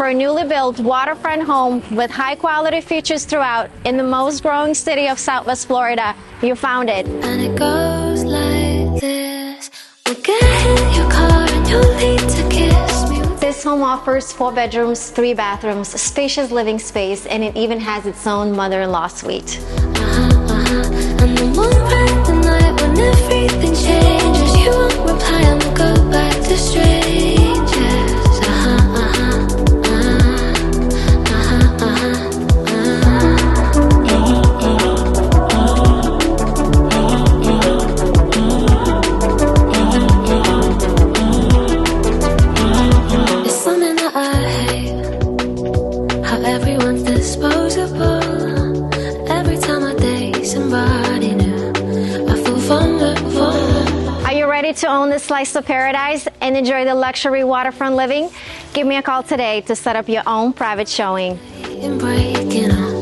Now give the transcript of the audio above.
for a newly built waterfront home with high-quality features throughout in the most growing city of Southwest Florida, you found it. And it goes like this. We'll get in your car and you'll need to kiss me. This home offers 4 bedrooms, 3 bathrooms, a spacious living space, and it even has its own mother-in-law suite. And the moon bright the night when everything changes. You won't reply, I'ma go back to strangers. It's something that I hate, how everyone's disposable. Every time I date somebody new, I feel vulnerable. Are you ready to own this slice of paradise and enjoy the luxury waterfront living? Give me a call today to set up your own private showing. And breaking all